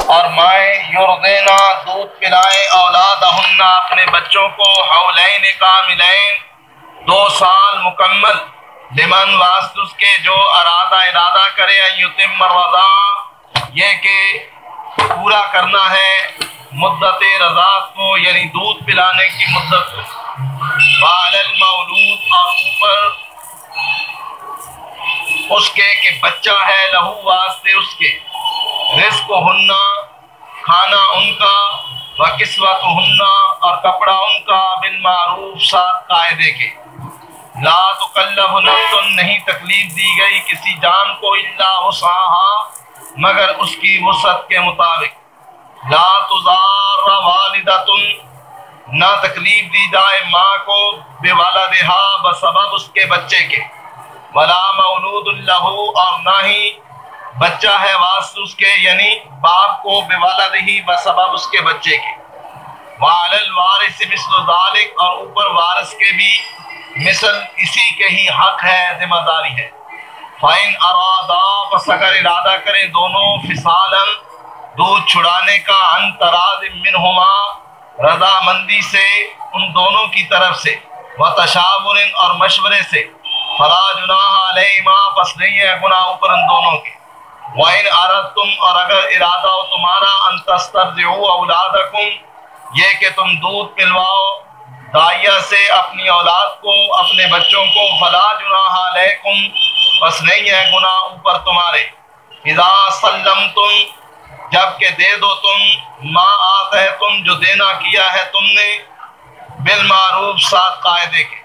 اور مائیں یرضینا دودھ پلائیں اولادہن اپنے بچوں کو حولین کاملین 2 سال مکمل لمن واسطے اس کے جو ارادہ کرے یتم الرضاع یہ کہ پورا کرنا ہے مدت رضاعت کو یعنی دودھ پلانے کی مدت کو وعلی المولود اور اوپر اس کے کہ بچہ ہے لہو واسطے اس کے رزق ہننا کھانا ان کا وکسوت ہننا اور کپڑا ان کا بالمعروف ساتھ قاعدے کے لا تکلف نفس نہیں تکلیف دی گئی کسی جان کو الا وسعها مگر اس کی وسعت کے مطابق لا تضار والدۃ نہ تکلیف دی جائے ماں کو بولدہا بسبب اس کے بچے کے ولا مولود لہ اور نہ ہی بچہ ہے واسطے اس کے یعنی باپ کو بولدہی بسبب اس کے بچے کے وعلی الوارث مثل ذلک اور اوپر وارث کے بھی مثل اسی کے ہی حق ہے ذمہ داری ہے فَإِنْ أَرَادَا پس اگر ارادہ کریں دونوں فصالاً دودھ چھڑانے کا عن تراض منہما رضا مندی سے ان دونوں کی طرف سے وتشاور اور مشورے سے فلا جناح علیہما پس نہیں ہے گناہ اوپر ان دونوں کے وَإِنْ أَرَدْتُمْ اور اگر ارادہ ہو تمہارا أَن تَسْتَرْضِعُوا أَوْلَادَكُمْ یہ کہ تم دودھ پلواؤ دائیا سے اپنی اولاد کو اپنے بچوں کو فلا جناح علیکم بس نہیں ہے گناہ اوپر تمہارے اذا سلمتم جب کہ دے دو تم ما آتیتم جو دینا کیا ہے تم نے بالمعروف ساتھ قاعدے کے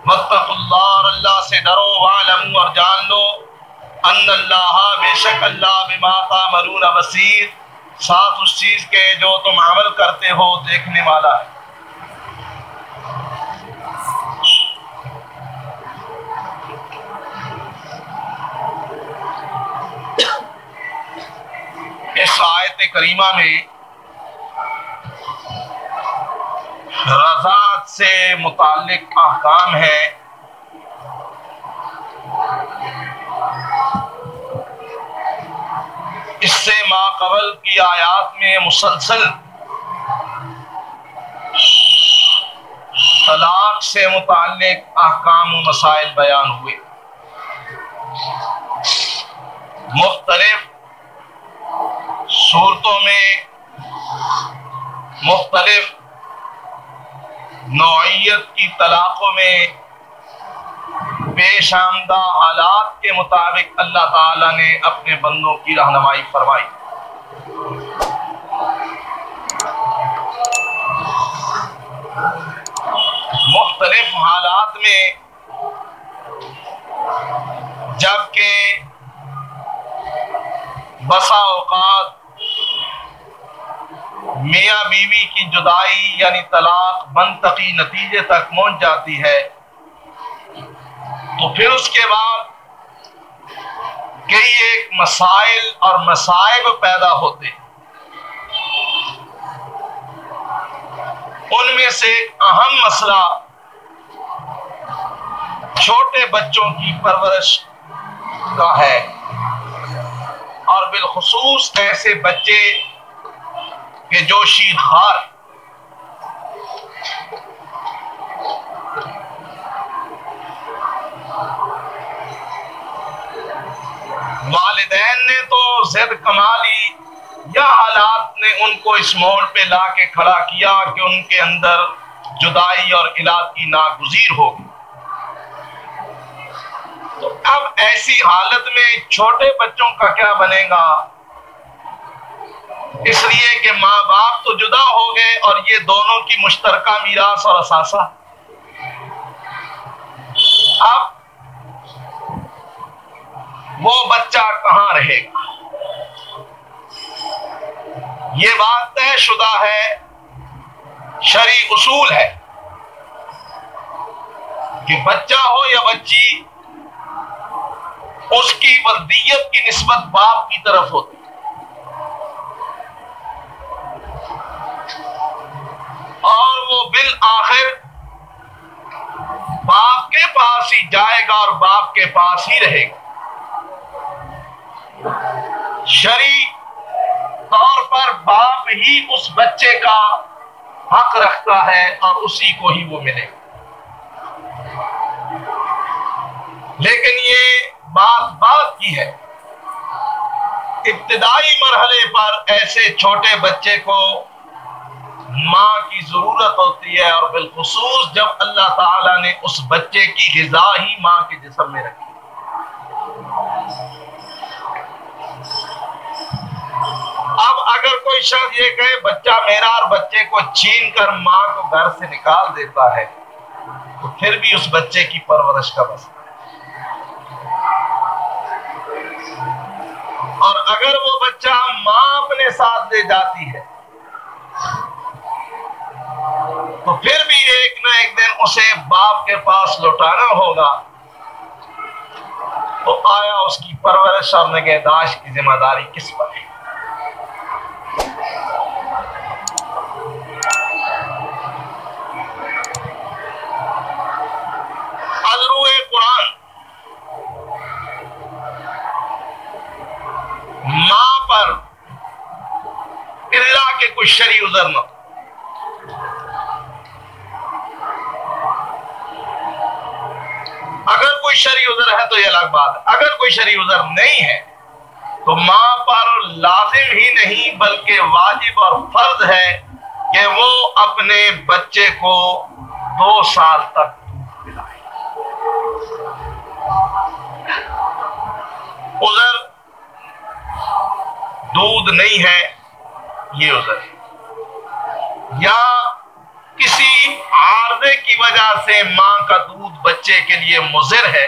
واتقوا اللہ اور اللہ سے ڈرو وعلموا اور جان لو ان اللہ بے شک اللہ بما تعملون بصیر ساتھ اس چیز کے جو تم عمل کرتے ہو دیکھنے والا ہے اس آیت کریمہ میں رضاعت سے متعلق احکام ہے اس سے ما قبل کی آیات میں مسلسل طلاق سے متعلق احکام و مسائل بیان ہوئے مختلف صورتوں میں مختلف نوعیت کی طلاقوں میں پیش آمدہ حالات کے مطابق اللہ تعالیٰ نے اپنے بندوں کی رہنمائی فرمائی مختلف حالات میں جبکہ بسا اوقات میاں بیوی کی جدائی یعنی طلاق منطقی نتیجے تک پہنچ جاتی ہے تو پھر اس کے بعد کئی ایک مسائل اور مصائب پیدا ہوتے ان میں سے ایک اہم مسئلہ چھوٹے بچوں کی پرورش کا ہے اور بالخصوص ایسے بچے کہ جو شیر خوار والدین نے تو ضد کما لی یا حالات نے ان کو اس موڑ پہ لا کے کھڑا کیا کہ ان کے اندر جدائی اور اولاد کی ناگزیر ہوگی تو اب ایسی حالت میں چھوٹے بچوں کا کیا بنے گا اس لیے کہ ماں باپ تو جدا ہو گئے اور یہ دونوں کی مشترکہ میراث اور اثاثہ اب وہ بچہ کہاں رہے گا یہ بات طے شدہ ہے شرعی اصول ہے کہ بچہ ہو یا بچی اس کی ولدیت کی نسبت باپ کی طرف ہوتی اور وہ بالآخر باپ کے پاس ہی جائے گا اور باپ کے پاس ہی رہے گا شرعی طور پر ہی اس بچے کا حق رکھتا ہے اور اسی کو ہی وہ ملے گا۔ لیکن یہ بات کی ہے، ابتدائی مرحلے پر ایسے چھوٹے بچے کو ماں کی ضرورت ہوتی ہے، اور بالخصوص جب اللہ تعالیٰ نے اس بچے کی غذا ہی ماں کے جسم میں رکھی۔ اب اگر کوئی شخص یہ کہے بچہ میرا، اور بچے کو چھین کر ماں کو گھر سے نکال دیتا ہے، تو پھر بھی اس بچے کی پرورش کا مسئلہ ہے۔ اور اگر وہ بچہ ماں اپنے ساتھ لے جاتی ہے تو پھر بھی ایک نہ ایک دن اسے باپ کے پاس لوٹانا ہوگا، تو آیا اس کی پرورش اور نگہداشت کی ذمہ داری کس پر ہے؟ الروح قرآن ماں پر اللہ کے کچھ شرعی عذر نہ، اگر کوئی شرعی عذر ہے تو یہ الگ بات ہے، اگر کوئی شرعی عذر نہیں ہے تو ماں پر لازم ہی نہیں بلکہ واجب اور فرض ہے کہ وہ اپنے بچے کو 2 سال تک دودھ پلائے۔ عذر دودھ نہیں ہے، یہ عذر ہے، یا کسی عارضے کی وجہ سے ماں کا دودھ بچے کے لیے مضر ہے،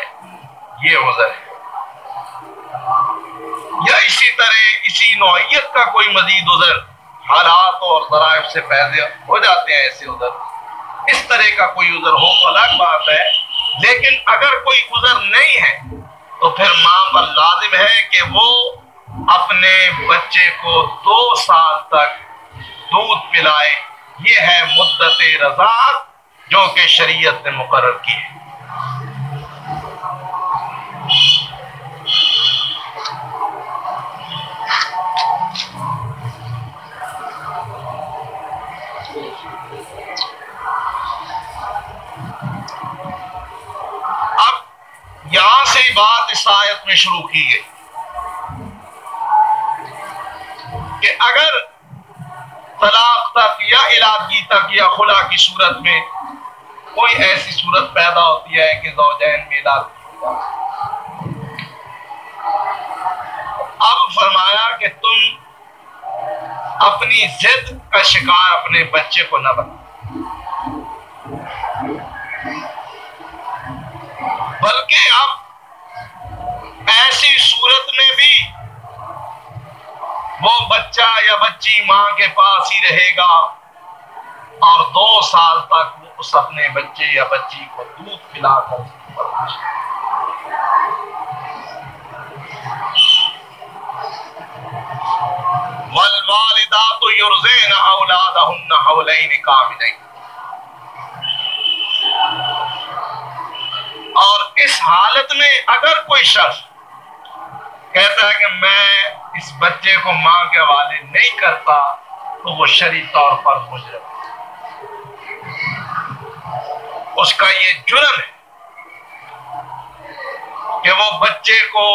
یہ عذر ہے، یا اسی طرح اسی نوعیت کا کوئی مزید عذر، حالات اور ذرائع سے پیدا ہو جاتے ہیں ایسے عذر، اس طرح کا کوئی عذر ہو تو الگ بات ہے۔ لیکن اگر کوئی عذر نہیں ہے تو پھر ماں پر لازم ہے کہ وہ اپنے بچے کو 2 سال تک دودھ پلائے۔ یہ ہے مدت رضاعت جو کہ شریعت نے مقرر کی ہے۔ اب یہاں سے بات اس آیت میں شروع کی گئی کہ اگر طلاق تک یا علاقی تک یا خلا کی صورت میں کوئی ایسی صورت پیدا ہوتی ہے کہ زوجین میں علاقی، اب فرمایا کہ تم اپنی ضد کا شکار اپنے بچے کو نہ بناؤ، بلکہ اب ایسی صورت میں بھی وہ بچہ یا بچی ماں کے پاس ہی رہے گا اور 2 سال تک وہ اس اپنے بچے یا بچی کو دودھ پلا کر پرورش کرے۔ والوالدات یرضعن اولادہن حولین کاملین، اور اس حالت میں اگر کوئی شخص کہتا ہے کہ میں اس بچے کو ماں کے حوالے نہیں کرتا تو وہ شرعی طور پر مجرم ہے، اس کا یہ جرم ہے کہ وہ بچے کو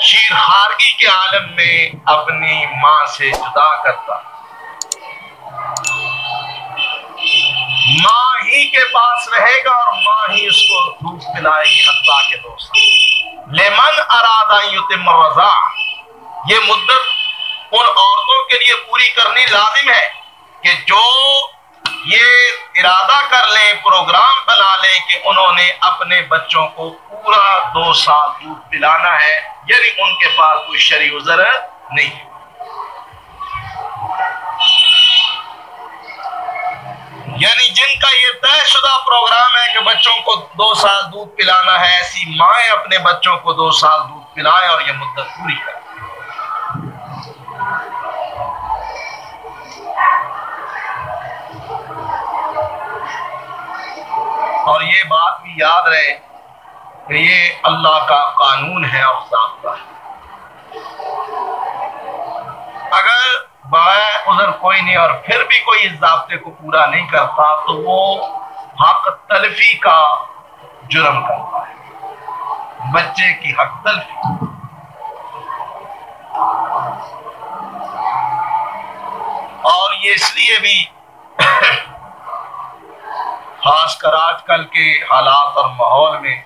شیرخواری کے عالم میں اپنی ماں سے جدا کرتا، ماں ہی کے پاس رہے گا اور ماں ہی اس کو دودھ پلائے گی حتیٰ کہ 2 سال۔ لمن اراد ان یتم الرضاع، یہ مدت ان عورتوں کے لیے پوری کرنی لازم ہے کہ جو یہ ارادہ کر لیں، پروگرام بنا لیں کہ انہوں نے اپنے بچوں کو پورا 2 سال دودھ پلانا ہے، یعنی ان کے پاس کوئی شرعی عذر نہیں ہے۔ یعنی جن کا یہ طے شدہ پروگرام ہے کہ بچوں کو 2 سال دودھ پلانا ہے، ایسی مائیں اپنے بچوں کو 2 سال دودھ پلائیں اور یہ مدت پوری کریں۔ اور یہ بات بھی یاد رہے کہ یہ اللہ کا قانون ہے اور ضابطہ ہے۔ اگر عذر کوئی نہیں اور پھر بھی کوئی اس ضابطے کو پورا نہیں کرتا تو وہ حق تلفی کا جرم کرتا ہے، بچے کی حق تلفی۔ اور یہ اس لیے بھی خاص کر آج کل کے حالات اور ماحول میں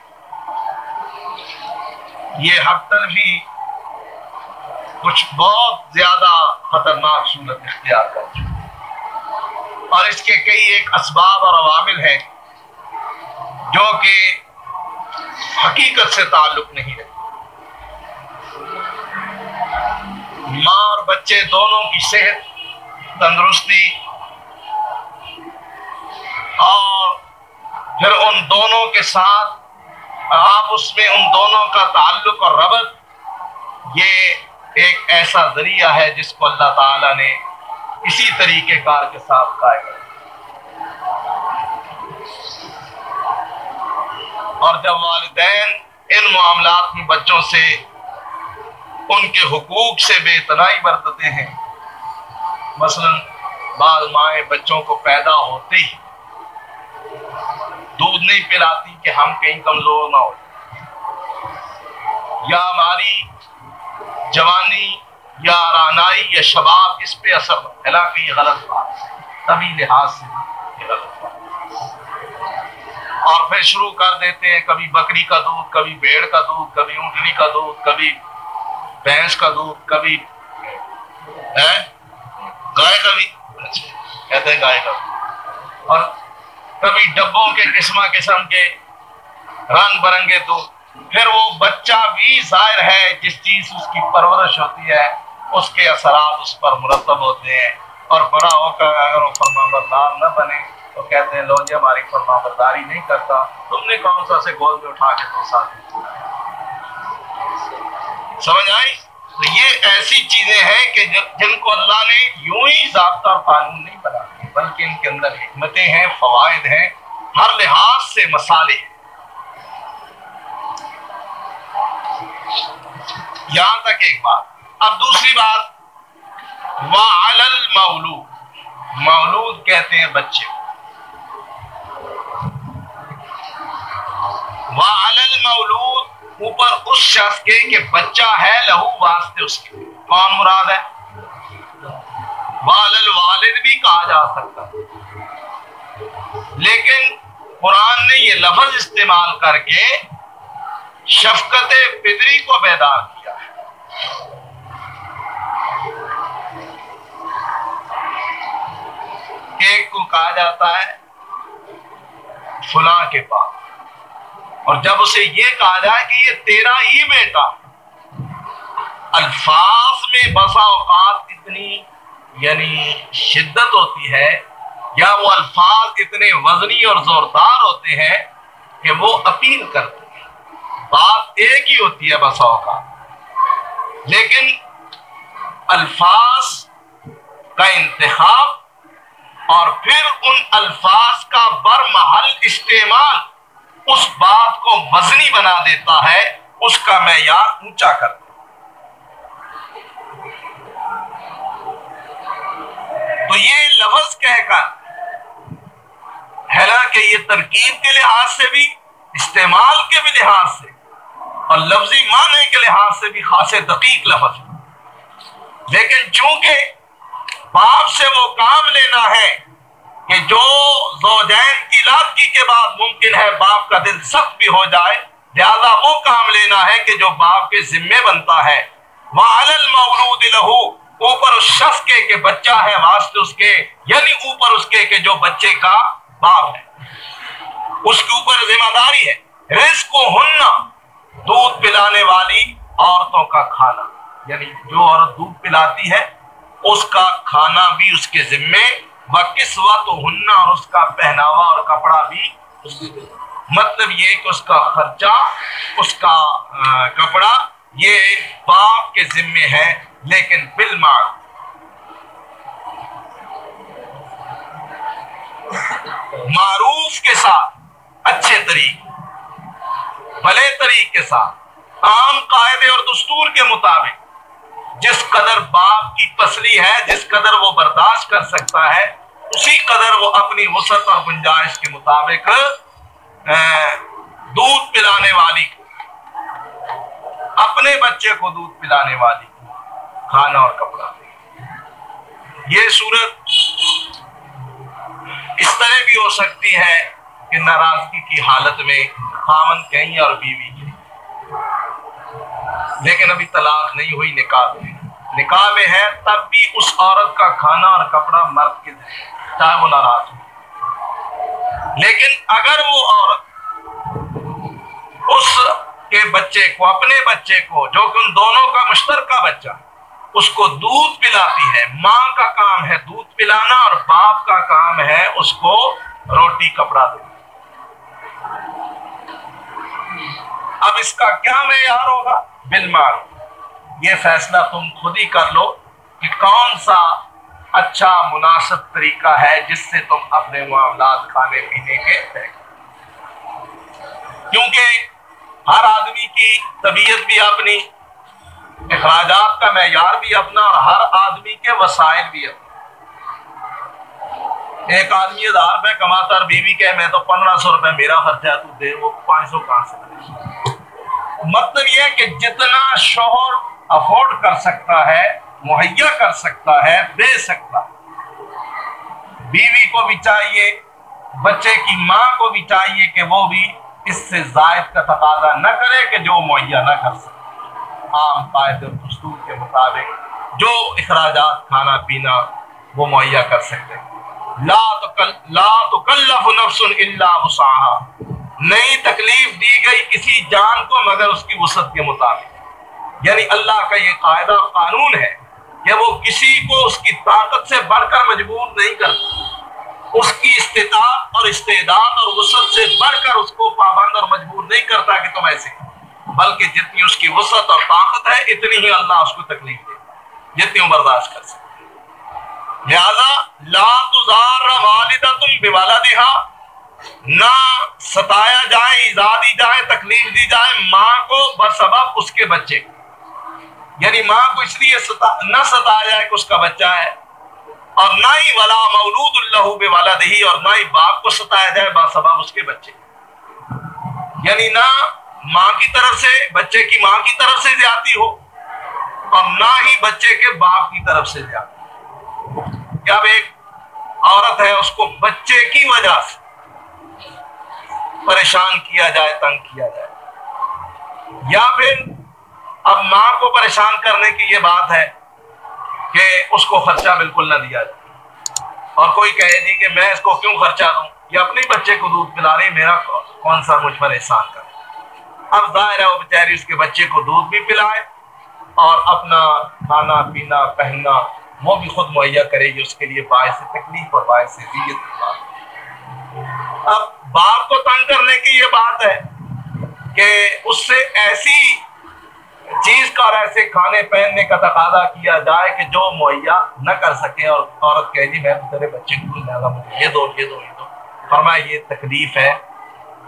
یہ حق تلفی کچھ بہت زیادہ خطرناک صورت اختیار کر چکی ہے، اور اس کے کئی ایک اسباب اور عوامل ہیں جو کہ حقیقت سے تعلق نہیں رکھتے۔ ماں اور بچے دونوں کی صحت، تندرستی اور پھر ان دونوں کے ساتھ آپس میں ان دونوں کا تعلق اور ربط، یہ ایک ایسا ذریعہ ہے جس کو اللہ تعالیٰ نے اسی طریقہ کار کے ساتھ قائم کیا۔ اور جب والدین ان معاملات میں بچوں سے ان کے حقوق سے بے اتنائی برتتے ہیں، مثلا بعض مائیں بچوں کو پیدا ہوتے ہی دودھ نہیں پلاتی کہ ہم کہیں کمزور نہ ہو، یا ہماری جوانی یا رانائی یا شباب اس پہ اثر نہ، حالانکہ یہ غلط بات ہے، طبی لحاظ سے یہ غلط بات ہے۔ اور پھر شروع کر دیتے ہیں کبھی بکری کا دودھ، کبھی بھیڑ کا دودھ، کبھی اونٹنی کا دودھ، کبھی بھینس کا دودھ، کبھی گائے کا بھی کہتے ہیں گائے کا، اور کبھی ڈبوں کے قسم کے رنگ برنگے دودھ۔ پھر وہ بچہ بھی ظاہر ہے جس چیز اس کی پرورش ہوتی ہے اس کے اثرات اس پر مرتب ہوتے ہیں، اور بڑا ہو کر اگر وہ فرمانبردار نہ بنے تو کہتے ہیں لو جی ہماری فرمانبرداری نہیں کرتا، تم نے کون سا سے گود میں اٹھا کے 2 سال سمجھ آئی؟ تو یہ ایسی چیزیں ہیں کہ جن کو اللہ نے یوں ہی ضابطہ اور قانون نہیں بنا دی، بلکہ ان کے اندر حکمتیں ہیں، فوائد ہیں، ہر لحاظ سے مصالح ہیں۔ یہاں تک ایک بات۔ اب دوسری بات، وَعَلَى الْمَوْلُودِ، مولود کہتے ہیں بچے، وَعَلَى الْمَوْلُودِ اوپر اس شخص کے کہ بچہ ہے، لہو واسطے اس کے، کون مراد ہے؟ وَعَلَى الْوَالِدِ بھی کہا جا سکتا ہے، لیکن قرآن نے یہ لفظ استعمال کر کے شفقت پدری کو بیدار کیا ہے۔ ایک کو کہا جاتا ہے فلاں کے پاس، اور جب اسے یہ کہا جائے کہ یہ تیرا ہی بیٹا، الفاظ میں بسا اوقات اتنی یعنی شدت ہوتی ہے یا وہ الفاظ اتنے وزنی اور زوردار ہوتے ہیں کہ وہ اپیل کرتے ہیں، بات ایک ہی ہوتی ہے بسا اوقات، لیکن الفاظ کا انتخاب اور پھر ان الفاظ کا برمحل استعمال اس بات کو وزنی بنا دیتا ہے، اس کا معیار اونچا کرتا ہے۔ تو یہ لفظ کہہ کر، حالانکہ یہ ترکیب کے لحاظ سے بھی، استعمال کے بھی لحاظ سے اور لفظی معنی کے لحاظ سے بھی خاصے دقیق لفظ ہے، لیکن چونکہ باپ سے وہ کام لینا ہے کہ جو زوجین کی لاکی کے بعد ممکن ہے باپ کا دل سخت بھی ہو جائے، لہذا وہ کام لینا ہے کہ جو باپ کے ذمے بنتا ہے۔ وَعَلَى الْمَوْلُودِ لَهُ، اوپر اس شخص کے کہ بچہ ہے واسطے اس کے، یعنی اوپر اس کے کہ جو بچے کا باپ ہے، اس کے اوپر ذمہ داری ہے۔ رِزْقُهُنَّ، دودھ پلانے والی عورتوں کا کھانا، یعنی جو عورت دودھ پلاتی ہے اس کا کھانا بھی اس کے ذمے، وَكِسْوَتُهُنَّ، اور اس کا پہناوا اور کپڑا بھی اس کے ذمے۔ مطلب یہ کہ اس کا خرچہ، اس کا کپڑا یہ باپ کے ذمے ہے، لیکن بالمعروف، معروف کے ساتھ، اچھے طریقے، بھلے طریقے کے ساتھ، عام قاعدے اور دستور کے مطابق، جس قدر باپ کی پسلی ہے، جس قدر وہ برداشت کر سکتا ہے اسی قدر وہ اپنی وسعت اور گنجائش کے مطابق دودھ پلانے والی کو، اپنے بچے کو دودھ پلانے والی کو کھانا اور کپڑا دے۔ یہ صورت اس طرح بھی ہو سکتی ہے کہ ناراضگی کی حالت میں خاوند کہیں اور بیوی کہیں، لیکن ابھی طلاق نہیں ہوئی، نکاح میں ہے، تب بھی اس عورت کا کھانا اور کپڑا مرد کے دے، چاہے وہ ناراض ہو۔ لیکن اگر وہ عورت اس کے بچے کو، اپنے بچے کو جو کہ ان دونوں کا مشترکہ بچہ، اس کو دودھ پلاتی ہے، ماں کا کام ہے دودھ پلانا اور باپ کا کام ہے اس کو روٹی کپڑا دینا، اب اس کا کیا معیار ہوگا؟ بالمعروف۔ یہ فیصلہ تم خود ہی کر لو کہ کون سا اچھا مناسب طریقہ ہے جس سے تم اپنے معاملات کھانے پینے کے طے کرو، کیونکہ ہر آدمی کی طبیعت بھی اپنی، اخراجات کا معیار بھی اپنا، اور ہر آدمی کے وسائل بھی اپنے۔ ایک آدمی 1000 روپے کماتا اور بیوی کہے میں تو 1500 روپے میرا خرچہ ہے، تو دے، وہ 500 کہاں سے دے؟ مطلب یہ ہے کہ جتنا شوہر افورڈ کر سکتا ہے، مہیا کر سکتا ہے، دے سکتا ہے، بیوی کو بھی چاہیے، بچے کی ماں کو بھی چاہیے کہ وہ بھی اس سے زائد کا تقاضا نہ کرے کہ جو مہیا نہ کر سکے۔ عام قاعدے اور دستور کے مطابق جو اخراجات کھانا پینا وہ مہیا کر سکتے ہیں۔ لا تکلف نفس الا وسعها، نئی تکلیف دی گئی کسی جان کو مگر اس کی وسعت کے مطابق، یعنی اللہ کا یہ قاعدہ قانون ہے کہ وہ کسی کو اس کی طاقت سے بڑھ کر مجبور نہیں کرتا، اس کی استطاعت اور استعداد اور وسعت سے بڑھ کر اس کو پابند اور مجبور نہیں کرتا کہ تم ایسے کرو، بلکہ جتنی اس کی وسعت اور طاقت ہے اتنی ہی اللہ اس کو تکلیف دے، جتنی وہ برداشت کر سکے۔ لہذا لا تضار والدۃ بولدہا، نہ ستایا جائے، ایذا دی جائے، تکلیف دی جائے ماں کو بسبب اس کے بچے کو، یعنی ماں کو اس لیے نہ ستایا جائے کہ اس کا بچہ ہے، اور نہ ہی ولا مولود لہ بولدہ، اور نہ ہی باپ کو ستایا جائے بسبب اس کے بچے، یعنی نہ ماں کی طرف سے بچے کی ماں کی طرف سے زیادتی ہو اور نہ ہی بچے کے باپ کی طرف سے زیادتی۔ جب ایک عورت ہے اس کو بچے کی وجہ سے پریشان کیا جائے، تنگ کیا جائے، یا پھر اب ماں کو پریشان کرنے کی یہ بات ہے کہ اس کو خرچہ بالکل نہ دیا جائے، اور کوئی کہے جی کہ میں اس کو کیوں خرچہ دوں، یہ اپنے بچے کو دودھ پلا رہی، میرا کون سا مجھ پر احسان کر۔ اب ظاہر ہے وہ بیچاری اس کے بچے کو دودھ بھی پلائے اور اپنا کھانا پینا پہننا وہ بھی خود مہیا کرے گی، اس کے لیے باعث تکلیف اور باعث اذیت کی بات۔ اب باپ کو تنگ کرنے کی یہ بات ہے کہ اس سے ایسی چیز کا اور ایسے کھانے پہننے کا تقاضا کیا جائے کہ جو مہیا نہ کر سکے، اور عورت کہے جی میں تیرے بچے کو یہ دو یہ دو یہ دو۔ فرمایا یہ تکلیف ہے،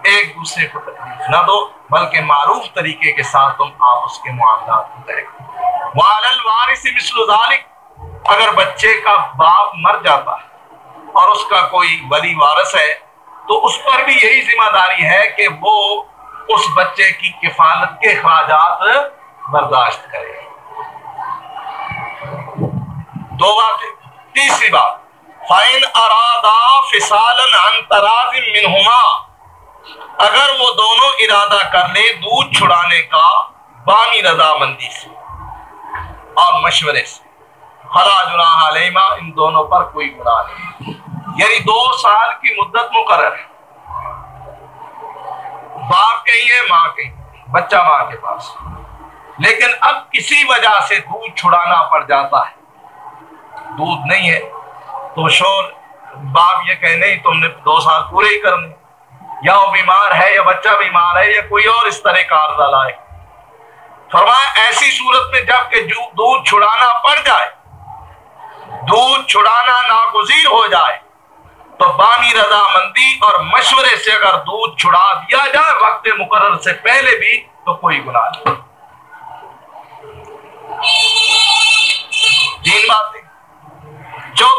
ایک دوسرے کو تکلیف نہ دو، بلکہ معروف طریقے کے ساتھ تم آپس کے معاملات کو طے کرو۔ وعلی الوارث مثل ذلک، اگر بچے کا باپ مر جاتا ہے اور اس کا کوئی ولی وارث ہے تو اس پر بھی یہی ذمہ داری ہے کہ وہ اس بچے کی کفالت کے اخراجات برداشت کرے۔ دو باتیں۔ تیسری بات، فَإِنْ أَرَادَا فِصَالًا عَنْ تَرَاضٍ مِّنْهُمَا، اگر وہ دونوں ارادہ کر لے دودھ چھڑانے کا بامی رضامندی سے اور مشورے سے، فلا جناح علیہما، ان دونوں پر کوئی گناہ نہیں، یعنی 2 سال کی مدت مقرر ہے، باپ کہیں ہے ماں کہیں، بچہ ماں کے پاس، لیکن اب کسی وجہ سے دودھ چھڑانا پڑ جاتا ہے، دودھ نہیں ہے تو شور باپ یہ کہ نہیں تم نے 2 سال پورے ہی کرنے، یا وہ بیمار ہے یا بچہ بیمار ہے یا کوئی اور اس طرح کا عارضہ لائے۔ فرمایا ایسی صورت میں جب کہ دودھ چھڑانا پڑ جائے، دودھ چھڑانا ناگزیر ہو جائے، تو بامی رضامندی اور مشورے سے اگر دودھ چھڑا دیا جائے وقت مقرر سے پہلے بھی تو کوئی گناہ نہیں۔ 3 باتیں۔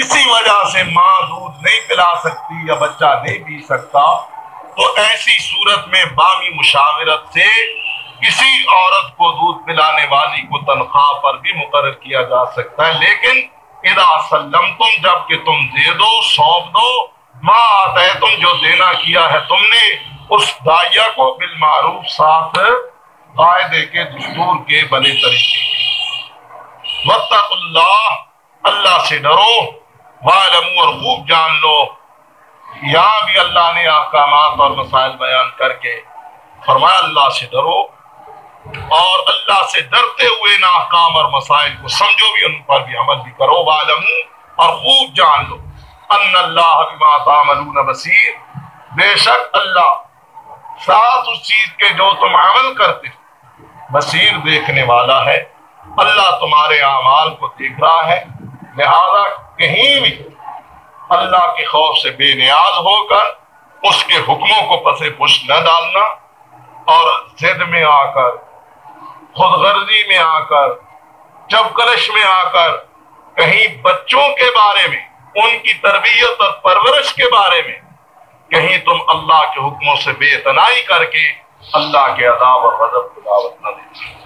کسی وجہ سے ماں دودھ نہیں پلا سکتی یا بچہ نہیں پی سکتا، تو ایسی صورت میں بامی مشاورت سے کسی عورت کو دودھ پلانے والی کو تنخواہ پر بھی مقرر کیا جا سکتا ہے۔ لیکن اذا سلمتم، جب کہ تم دے دو، سونپ دو، ما آتیتم، جو دینا کیا ہے تم نے، اس داعیہ کو بالمعروف، ساتھ قاعدے کے، دستور کے، بھلے طریقے کے۔ واتقوا اللہ، اللہ سے ڈرو، واعلموا، اور خوب جان لو۔ یہاں بھی اللہ نے احکامات اور مسائل بیان کر کے فرمایا اللہ سے ڈرو، اور اللہ سے ڈرتے ہوئے ان احکام اور مسائل کو سمجھو بھی، ان پر بھی عمل بھی کرو۔ واعلموا، اور خوب جان لو، ان اللہ بما تعملون بصیر، بے شک اللہ ساتھ اس چیز کے جو تم عمل کرتے ہو بصیر، دیکھنے والا ہے۔ اللہ تمہارے اعمال کو دیکھ رہا ہے، لہذا کہیں بھی اللہ کے خوف سے بے نیاز ہو کر اس کے حکموں کو پس پش نہ ڈالنا، اور ضد میں آ کر، خود غرضی میں آ کر، چبکلش میں آ کر کہیں بچوں کے بارے میں، ان کی تربیت اور پرورش کے بارے میں کہیں تم اللہ کے حکموں سے بے اعتنائی کر کے اللہ کے عذاب اور غضب کو دعوت نہ دے۔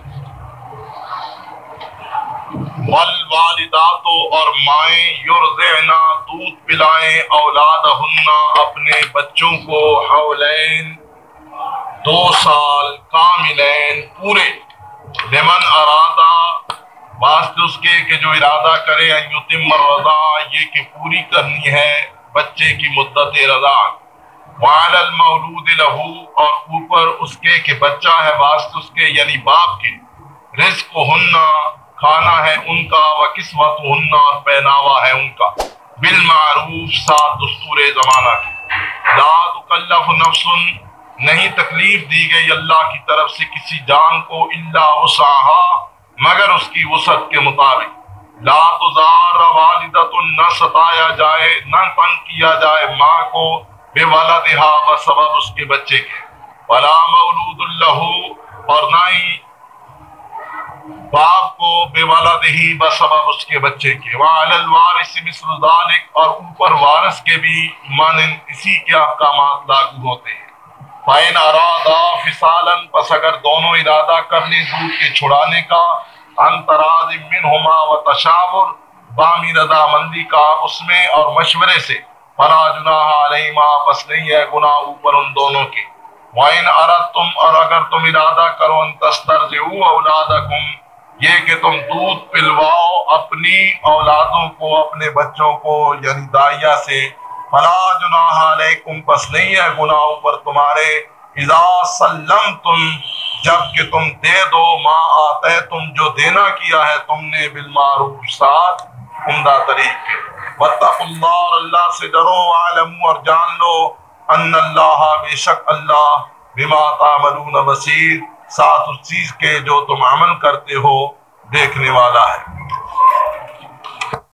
والوالدات، اور مائیں، یرضعن، دودھ پلائیں، اولادہن، اپنے بچوں کو، حولین، 2 سال، کاملین، پورے، لمن ارادہ، واسطے اس کے کہ جو ارادہ کرے، ان یتم الرضاع، یہ کہ پوری کرنی ہے بچے کی مدت رضاع، وعلی المولود لہ، اور اوپر اس کے کہ بچہ ہے واسطے اس کے یعنی باپ کے، رزقہن، کھانا ہے ان کا، وکسوتہن، اور پہناوا ہے ان کا، بالمعروف، ساتھ دستور زمانہ کے۔ لا تکلف نفس، نہیں تکلیف دی گئی اللہ کی طرف سے کسی جان کو، الا وسعها، مگر اس کی وسعت کے مطابق۔ لا تضار والدۃ، نہ ستایا جائے، نہ تنگ کیا جائے ماں کو، بولدہا، بسبب اس کے بچے کے، ولا مولود لہ، اور نہ ہی باپ کو، بولدہ، بسبب اس کے بچے کے، وعلی الوارث مثل ذلک، اور اوپر وارث کے بھی مانند اسی کے احکامات لاگو ہوتے ہیں۔ فَإِنْ أَرَادَا فِصَالًا، پس اگر دونوں ارادہ کر لیں دودھ کے چھڑانے کا، عن تراض منہما وتشاور، بامی رضامندی کا اس میں اور مشورے سے، فلا جناح علیہما، پس نہیں ہے گناہ اوپر ان دونوں کے۔ وَإِنْ أَرَدْتُمْ، اور اگر تم ارادہ کرو، ان تسترضعوا اولادکم، یہ کہ تم دودھ پلواؤ اپنی اولادوں کو، اپنے بچوں کو، یعنی داعیہ سے، فلا جناح علیکم، پس نہیں ہے گناہ اوپر تمہارے، اذا سلمتم، جب کہ تم دے دو، ما آتیتم، جو دینا کیا ہے تم نے، بالمعروف، ساتھ عمدہ طریقے۔ واتقوا اللہ، اور اللہ سے ڈرو، واعلموا، اور جان لو، ان اللہ، بے شک اللہ، بما تعملون بصیر، ساتھ اس چیز کے جو تم عمل کرتے ہو دیکھنے والا ہے۔